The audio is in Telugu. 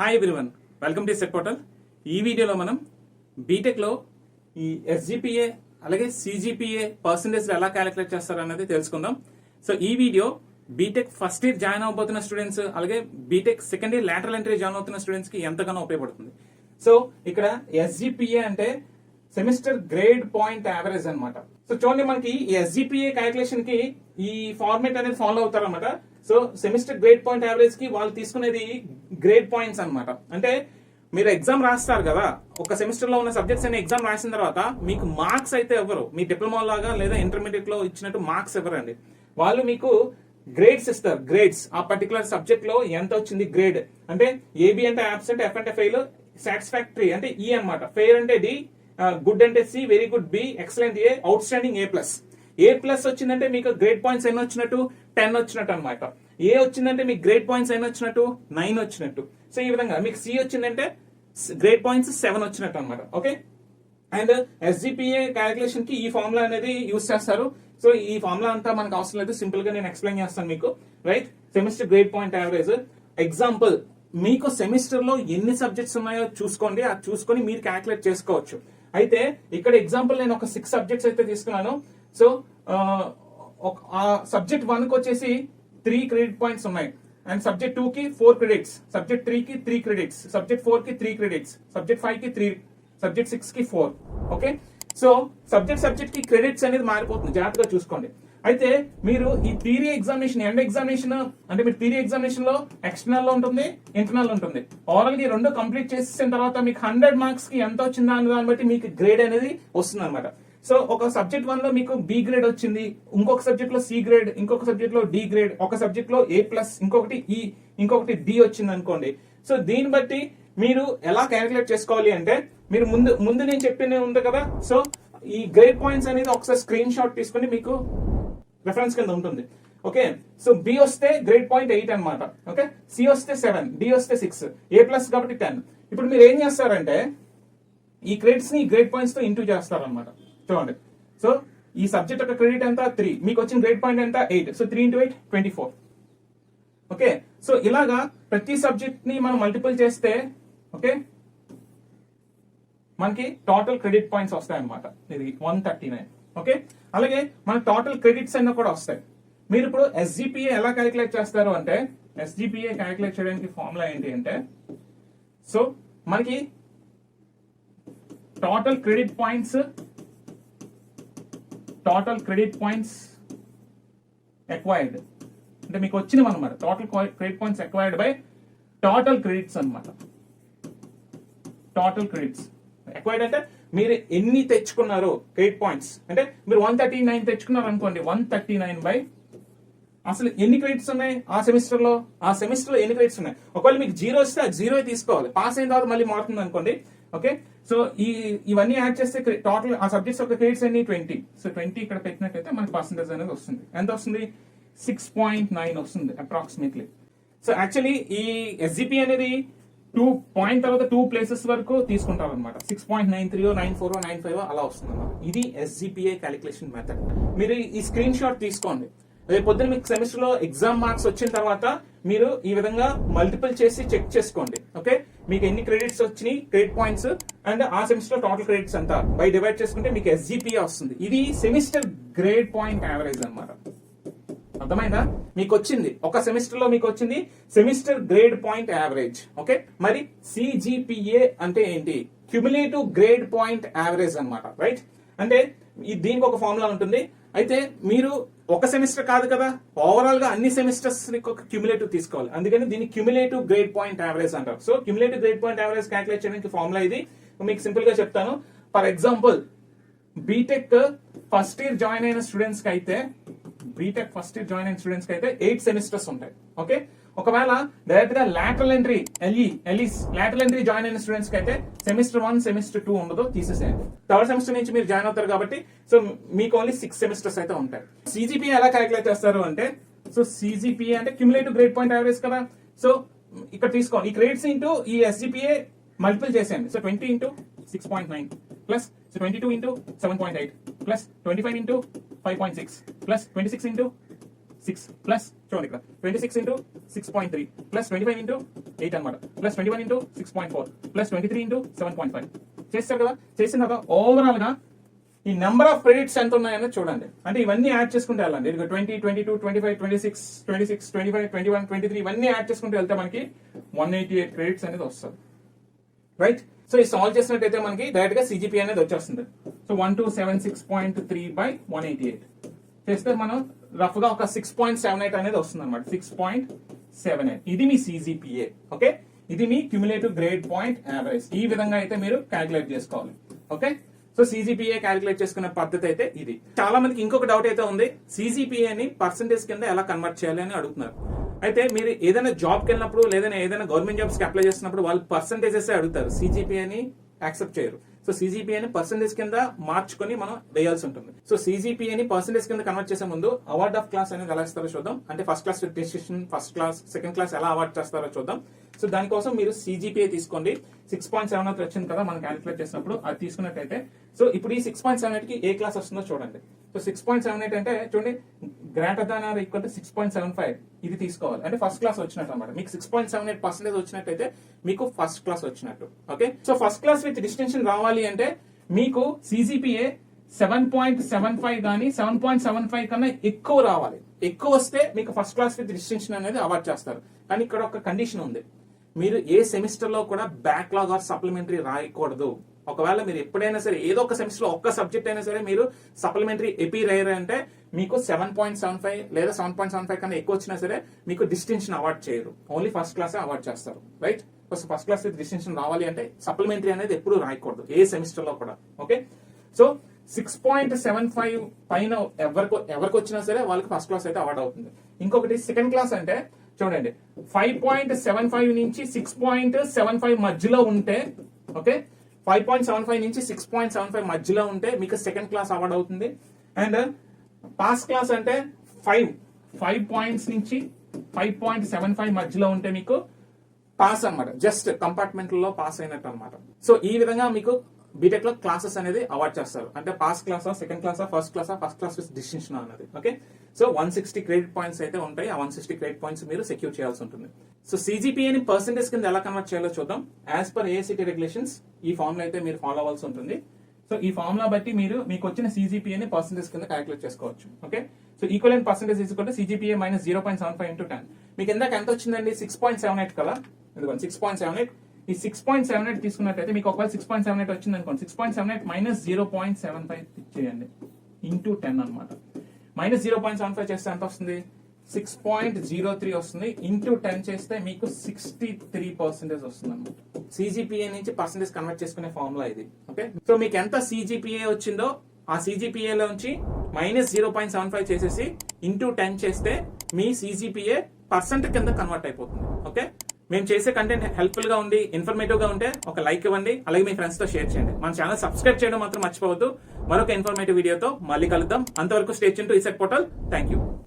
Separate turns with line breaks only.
Hi everyone, welcome to set portal. ఈ వీడియోలో మనం బీటెక్లో ఈ ఎస్జిపిఏ అలాగే సిజిపిఏ పర్సంటేజ్ ఎలా క్యాలిక్యులేట్ చేస్తారనేది తెలుసుకుందాం. సో ఈ video BTech first year join అవబోతున్న స్టూడెంట్స్ అలాగే BTech second year lateral entry join అవుతున్న స్టూడెంట్స్ కి ఎంతగానో ఉపయోగపడుతుంది. సో ఇక్కడ ఎస్జిపిఏ అంటే సెమిస్టర్ గ్రేడ్ పాయింట్ యావరేజ్ అన్నమాట. సో చూడండి, మనకి ఈ ఎస్జిపిఏ క్యాలిక్యులేషన్ కి ఈ ఫార్మేట్ అనేది ఫాలో అవుతారన్నమాట. So semester grade point average కి వాళ్ళు తీసుకునేది గ్రేడ్ పాయింట్స్ అన్నమాట. అంటే మీరు ఎగ్జామ్ రాస్తారు కదా, ఒక సెమిస్టర్ లో ఉన్న సబ్జెక్ట్స్ అనే ఎగ్జామ్ రాసిన తర్వాత మీకు మార్క్స్ అయితే ఎవరు, మీ డిప్లొమా లాగా లేదా ఇంటర్మీడియట్ లో ఇచ్చినట్టు మార్క్స్ ఎవరండి, వాళ్ళు మీకు గ్రేడ్స్ ఇస్తారు. గ్రేడ్స్ ఆ పర్టికులర్ సబ్జెక్ట్ లో ఎంత వచ్చింది గ్రేడ్ అంటే ఏబి అంటే అబ్సెంట్, ఎఫ్ అంటే ఫెయిల్, సాటిస్ఫాక్టరీ అంటే ఈ అన్నమాట, ఫెయిర్ అంటే డి, గుడ్ అంటే C, very good B, excellent A, outstanding A plus. A plus వచ్చిందంటే మీకు గ్రేడ్ పాయింట్స్ ఎన్ని వచ్చినట్టు 10 వచ్చినట్టు అనమాట. ఏ వచ్చిందంటే మీకు గ్రేడ్ పాయింట్స్ ఎన్ని వచ్చినట్టు 9 వచ్చినట్టు. సో ఈ విధంగా మీకు సి వచ్చిందంటే గ్రేడ్ పాయింట్స్ 7 వచ్చినట్టు అనమాట. ఓకే, అండ్ ఎస్జిపిఏ క్యాలిక్యులేషన్ కి ఈ ఫార్ములా అనేది యూజ్ చేస్తారు. సో ఈ ఫార్ములా అంతా మనకు అవసరం లేదు, సింపుల్ గా నేను ఎక్స్ప్లెయిన్ చేస్తాను మీకు. Right, semester grade point average example, మీకు సెమిస్టర్ లో ఎన్ని సబ్జెక్ట్స్ ఉన్నాయో చూసుకోండి, అది చూసుకొని మీరు క్యాలిక్యులేట్ చేసుకోవచ్చు. అయితే ఇక్కడ ఎగ్జాంపుల్ నేను ఒక 6 సబ్జెక్ట్స్ అయితే తీసుకున్నాను. సో ఆ సబ్జెక్ట్ 1 కి వచ్చేసి 3 క్రెడిట్ పాయింట్స్ ఉన్నాయి, అండ్ సబ్జెక్ట్ 2 కి 4 క్రెడిట్స్, సబ్జెక్ట్ 3 కి 3 క్రెడిట్స్, సబ్జెక్ట్ 4 కి 3 క్రెడిట్స్, సబ్జెక్ట్ 5 కి 3, సబ్జెక్ట్ 6 కి 4. ఓకే, సో సబ్జెక్ట్ కి క్రెడిట్స్ అనేది మారిపోతుంది, జాగ్రత్తగా చూసుకోండి. అయితే మీరు ఈ థియరీ ఎగ్జామినేషన్, ఎండ్ ఎగ్జామినేషన్ అంటే మీరు థియరీ ఎగ్జామినేషన్ లో ఎక్స్టర్నల్ లో ఉంటుంది, ఇంటర్నల్ ఉంటుంది. ఓవరాల్ గా రెండు కంప్లీట్ చేసిన తర్వాత మీకు 100 మార్క్స్ కి ఎంత వచ్చిందా అనే దాన్ని బట్టి మీకు గ్రేడ్ అనేది వస్తుంది అనమాట. సో ఒక సబ్జెక్ట్ 1 లో మీకు బి గ్రేడ్ వచ్చింది, ఇంకొక సబ్జెక్ట్ లో సి గ్రేడ్, ఇంకొక సబ్జెక్ట్ లో డి గ్రేడ్, ఒక సబ్జెక్ట్ లో ఏ ప్లస్, ఇంకొకటి ఈ, ఇంకొకటి డి వచ్చింది అనుకోండి. సో దీన్ని బట్టి మీరు ఎలా క్యాలిక్యులేట్ చేసుకోవాలి అంటే, మీరు ముందు నేను చెప్పింది ఉంది కదా. సో ఈ గ్రేడ్ పాయింట్స్ అనేది ఒకసారి స్క్రీన్ షాట్ తీసుకుని మీకు రెఫరెన్స్ కింద ఉంటుంది. ఓకే, సో బి వస్తే గ్రేడ్ పాయింట్ 8 అనమాట. ఓకే, సి వస్తే 7, డి వస్తే 6, ఏ ప్లస్ కాబట్టి 10. ఇప్పుడు మీరు ఏం చేస్తారంటే ఈ క్రెడిట్స్ ని గ్రేడ్ పాయింట్స్ తో ఇంటూ చేస్తారనమాట. చూడండి, సో ఈ సబ్జెక్ట్ యొక్క క్రెడిట్ ఎంత 3, మీకు వచ్చిన గ్రేడ్ పాయింట్ ఎంత 8, సో 3 into 8 24. ఓకే, సో ఇలాగా ప్రతి సబ్జెక్ట్ ని మనం మల్టిపుల్ చేస్తే ఓకే మనకి టోటల్ క్రెడిట్ పాయింట్స్ వస్తాయి అనమాట. ఇది 139. ఓకే, అలాగే మన టోటల్ క్రెడిట్స్ అన్న కూడా వస్తాయి. మీరు ఇప్పుడు ఎస్జిపిఏ ఎలా క్యాలిక్యులేట్ చేస్తారు అంటే, ఎస్జిపిఏ క్యాలిక్యులేట్ చేయడానికి ఫార్ములా ఏంటి అంటే, సో మనకి టోటల్ క్రెడిట్ పాయింట్స్ ఎక్వైర్డ్ అంటే మీకు వచ్చినవి అనమాట. Total credit points acquired by total credits అనమాట. టోటల్ క్రెడిట్స్ ఎక్వైర్డ్ అంటే మీరు ఎన్ని తెచ్చుకున్నారు క్రెడిట్ పాయింట్స్ అంటే, మీరు 139 తెచ్చుకున్నారు అనుకోండి, 139 బై అసలు ఎన్ని క్రెడిట్స్ ఉన్నాయి ఆ సెమిస్టర్ లో ఎన్ని క్రెడిట్స్ ఉన్నాయి. ఒకవేళ మీకు 0 వస్తే అది 0 తీసుకోవాలి, పాస్ అయిన తర్వాత మళ్ళీ మారుతుంది అనుకోండి. ఓకే, సో ఇవన్నీ యాడ్ చేస్తే టోటల్ ఆ సబ్జెక్ట్స్ యొక్క క్రెడిట్స్ అన్ని 20. సో 20 ఇక్కడ పెట్టినట్టయితే మనకి పర్సెంటేజ్ అనేది వస్తుంది. ఎంత వస్తుంది? 6.9 వస్తుంది అప్రాక్సిమేట్లీ. సో యాక్చువల్లీ ఈ ఎస్జిపి అనేది 2 పాయింట్ తర్వాత 2 ప్లేసెస్ వరకు తీసుకుంటారు అనమాట. 6.93 94 95 అలా వస్తుంది అన్నమాట. ఇది ఎస్జిపిఏ క్యాలిక్యులేషన్ మెథడ్. మీరు ఈ స్క్రీన్ షాట్ తీసుకోండి. రేపు పొద్దున మీకు సెమిస్టర్ లో ఎగ్జామ్ మార్క్స్ వచ్చిన తర్వాత మీరు ఈ విధంగా మల్టిపుల్ చేసి చెక్ చేసుకోండి. ఓకే, మీకు ఎన్ని క్రెడిట్స్ వచ్చినాయి, క్రెడిట్ పాయింట్స్, అండ్ ఆ సెమిస్టర్ టోటల్ క్రెడిట్స్ అంతా బై డివైడ్ చేసుకుంటే మీకు ఎస్జిపిఏ వస్తుంది. ఇది సెమిస్టర్ గ్రేడ్ పాయింట్ యావరేజ్ అనమాట. అర్థమైందా? మీకు వచ్చింది ఒక సెమిస్టర్ లో మీకు వచ్చింది semester grade point average. Okay, మరి సిజిపిఏ అంటే ఏంటి? క్యుములేటివ్ గ్రేడ్ పాయింట్ యావరేజ్ అన్నమాట. రైట్, అంటే దీనికి ఒక ఫార్ములా ఉంటుంది. అయితే మీరు ఒక సెమిస్టర్ కాదు కదా, ఓవరాల్ గా అన్ని సెమిస్టర్స్ ఒక క్యుములేటివ్ తీసుకోవాలి. అందుకని దీన్ని క్యుములేటివ్ గ్రేడ్ పాయింట్ యావరేజ్ అంటారు. So cumulative grade point average calculate చేయడానికి ఫార్ములా ఇది. మీకు సింపుల్ గా చెప్తాను. For example, BTech first year join అయిన స్టూడెంట్స్ కి అయితే 8 సెమిస్టర్స్ ఉంటాయి. ఓకే, ఒకవేళ డైరెక్ట్ గా lateral entry lateral entry join అయిన స్టూడెంట్స్ కి అయితే సెమిస్టర్ 1 సెమిస్టర్ 2 ఉండదు, తీసేసేయండి. థర్డ్ సెమిస్టర్ నుంచి మీరు జాయిన్ అవుతారు కాబట్టి సో మీకు ఓన్లీ 6 సెమిస్టర్స్ అయితే ఉంటాయి. సిజిపిఏ ఎలా క్యాలిక్యులేట్ చేస్తారు అంటే, సో సిజిపిఏ అంటే క్యుములేటివ్ గ్రేడ్ పాయింట్ యావరేజ్ కదా. సో ఇక్కడ తీసుకోండి, ఈ క్రెడిట్స్ ఇంటూ ఈ ఎస్జిపిఏ మల్టిపుల్ చేసేయండి. So 20 into 6.9 plus 22 into 7.8 plus 25 into 5.6 plus 26 into 6 plus చూడండి ఇక్కడ 26 ఇంటూ 6.3 ప్లస్ 25 ఇంటూ 8 అనమాట ప్లస్ 21 ఇంటూ 6.4 ప్లస్ 23 ఇంటూ 7.5 చేస్తారు కదా. చేసిన తర్వాత ఓవరాల్ గా ఈ నెంబర్ ఆఫ్ క్రెడిట్స్ ఎంత ఉన్నాయని చూడండి. అంటే ఇవన్నీ యాడ్ చేసుకుంటే వెళ్ళండి. 20, 22, 25, 26, 25, 21, 23 ఇవన్నీ యాడ్ చేసుకుంటూ వెళ్తే మనకి 188 క్రెడిట్స్ అనేది వస్తుంది. రైట్. సో ఈ సాల్వ్ చేసినట్టయితే మనకి డైరెక్ట్ గా సిజిపి అనేది వచ్చేస్తుంది. సో 1276.3 బై 188 చేస్తే మనం రఫ్ గా ఒక 6.78 అనేది వస్తుంది అనమాట. 6.78 ఇది మీ సిజిపిఏ. ఓకే, ఇది మీ క్యుములేటివ్ గ్రేడ్ పాయింట్ యావరేజ్. ఈ విధంగా అయితే మీరు క్యాలిక్యులేట్ చేసుకోవాలి. ఓకే, సో సిజిపిఏ క్యాలిక్యులేట్ చేసుకునే పద్ధతి అయితే ఇది. చాలా మందికి ఇంకొక డౌట్ అయితే ఉంది, సిజిపిఏని పర్సెంటేజ్ కింద ఎలా కన్వర్ట్ చేయాలి అని అడుగుతున్నారు. అయితే మీరు ఏదైనా జాబ్కి వెళ్ళినప్పుడు లేదా ఏదైనా గవర్నమెంట్ జాబ్స్ కి అప్లై చేస్తున్నప్పుడు వాళ్ళు పర్సెంటేజెస్ అడుగుతారు, సిజిపిఏని యాక్సెప్ట్ చేయరు. సో సిజిపిఏని పర్సెంటేజ్ కింద మార్చుకొని మనం వేయాల్సి ఉంటుంది. సో సిజిపిఏని పర్సెంటేజ్ కింద కన్వర్ట్ చేసే ముందు అవార్డ్ ఆఫ్ క్లాస్ అనేది ఎలా ఇస్తారో చూద్దాం. అంటే first class with distinction, first class, second class ఎలా అవార్డ్ చేస్తారో చూద్దాం. సో దానికోసం మీరు సిజిపిఏ తీసుకోండి. 6.78 వచ్చింది కదా మనం క్యాలిక్యులేట్ చేసినప్పుడు, అది తీసుకున్నట్టయితే సో ఇప్పుడు ఈ 6.78 కి ఏ క్లాస్ వస్తుందో చూడండి. సో 6.78 అంటే చూడండి, greater than or equal to 6.75 ఇది తీసుకోవాలి. అంటే ఫస్ట్ క్లాస్ వచ్చినట్టు అనమాట. మీకు 6.78% వచ్చినట్టయితే మీకు ఫస్ట్ క్లాస్ వచ్చినట్టు. Okay, so first class with distinction రావాలి అంటే మీకు సిజిపిఏ 7.75 కానీ 7.75 కన్నా ఎక్కువ రావాలి. ఎక్కువ వస్తే మీకు ఫస్ట్ క్లాస్ విత్ డిస్టింక్షన్ అనేది అవార్డ్ చేస్తారు. కానీ ఇక్కడ ఒక కండిషన్ ఉంది, మీరు ఏ సెమిస్టర్ లో కూడా బ్యాక్లాగ్ ఆర్ సప్లిమెంటరీ రాయకూడదు. ఒకవేళ మీరు ఎప్పుడైనా సరే ఏదో ఒక సెమిస్టర్ లో ఒక్క సబ్జెక్ట్ అయినా సరే మీరు సప్లిమెంటరీ ఎపీ రాయరు అంటే మీకు 7.75 లేదా 7.75 కన్నా ఎక్కువ వచ్చినా సరే మీకు డిస్టింక్షన్ అవార్డ్ చేయరు. ఓన్లీ ఫస్ట్ క్లాస్ అవార్డ్ చేస్తారు. Right. First class with distinction రావాలి అంటే సప్లిమెంటరీ అనేది ఎప్పుడు రాయకూడదు ఏ సెమిస్టర్ లో కూడా. ఓకే, సో 6.75 పైన ఎవరికి వచ్చినా సరే వాళ్ళకి ఫస్ట్ క్లాస్ అయితే అవార్డ్ అవుతుంది. ఇంకొకటి సెకండ్ క్లాస్ అంటే చూడండి, 5.75 నుంచి 6.75 మధ్యలో ఉంటే, ఓకే, 5.75 నుంచి 6.75 మధ్యలో ఉంటే మీకు సెకండ్ క్లాస్ అవార్డ్ అవుతుంది. అండ్ పాస్ క్లాస్ అంటే 5 పాయింట్స్ నుంచి 5.75 మధ్యలో ఉంటే మీకు పాస్ అన్నమాట. జస్ట్ కంపార్ట్మెంట్ లో పాస్ అయినట్టు అనమాట. సో ఈ విధంగా మీకు బీటెక్ లో క్లాసెస్ అనేది అవార్డ్ చేస్తారు. అంటే పాస్ క్లాసా, సెకండ్ క్లాసా, ఫస్ట్ క్లాసా, ఫస్ట్ క్లాస్ విత్ డిస్టింక్షన్ అన్నది. ఓకే, సో 160 క్రెడిట్ పాయింట్స్ అయితే ఉంటాయి. ఆ 160 క్రెడిట్ పాయింట్స్ మీరు సెక్యూర్ చేయాల్సి ఉంటుంది. సో సిజిపిఏని పర్సెంటేజ్ కింద ఎలా కన్వర్ట్ చేయాలో చూద్దాం. యాజ్ పర్ ఏఐసిటి రెగ్యులేషన్స్ ఈ ఫార్ములా అయితే మీరు ఫాలో అవ్వాల్సి ఉంటుంది. సో ఈ ఫార్ములా బట్టి మీకు వచ్చిన సిజిపిఏని పర్సెంటేజ్ కింద క్యాలిక్యులేట్ చేసుకోవచ్చు. ఓకే, సో ఈక్వలెంట్ పర్సెంటేజ్ తీసుకుంటే సిజిపిఏ మైనస్ 0.75 ఇంటూ 10. మీకు ఇందాక ఎంత వచ్చిందండి? 6.78 కదా. ఇదిగోండి 6.78. ఈ 6.78 తీసుకున్నట్టయితే మీకు ఒకవేళ 6.78 వచ్చింది అనుకోండి, 6.78 మైనస్ 0.75 చేయండి ఇంటూ 10 అనమాట. మైనస్ 0.75 చేస్తే ఎంత వస్తుంది? 6.03 వస్తుంది. ఇంటూ 10 చేస్తే మీకు 63% వస్తుంది అనమాట. సిజిపిఏ నుంచి పర్సెంటేజ్ కన్వర్ట్ చేసుకునే ఫార్ములా ఇది. ఓకే, సో మీకు ఎంత సిజిపిఏ వచ్చిందో ఆ సిజిపిఏ లోంచి మైనస్ 0.75 చేసేసి ఇంటూ 10 చేస్తే మీ సిజిపిఏ పర్సెంట్ కింద కన్వర్ట్ అయిపోతుంది. ఓకే, మేము చేసే కంటెంట్ హెల్ప్ఫుల్ గా ఉండి ఇన్ఫర్మేటివ్ గా ఉంటే ఒక లైక్ ఇవ్వండి, అలాగే మీ ఫ్రెండ్స్ తో షేర్ చేయండి. మన ఛానల్ సబ్స్క్రైబ్ చేయడం మాత్రం మర్చిపోవద్దు. మరొక ఇన్ఫర్మేటివ్ వీడియోతో మళ్ళీ కలుద్దాం. అంతవరకు stay tune to ECET portal. Thank you.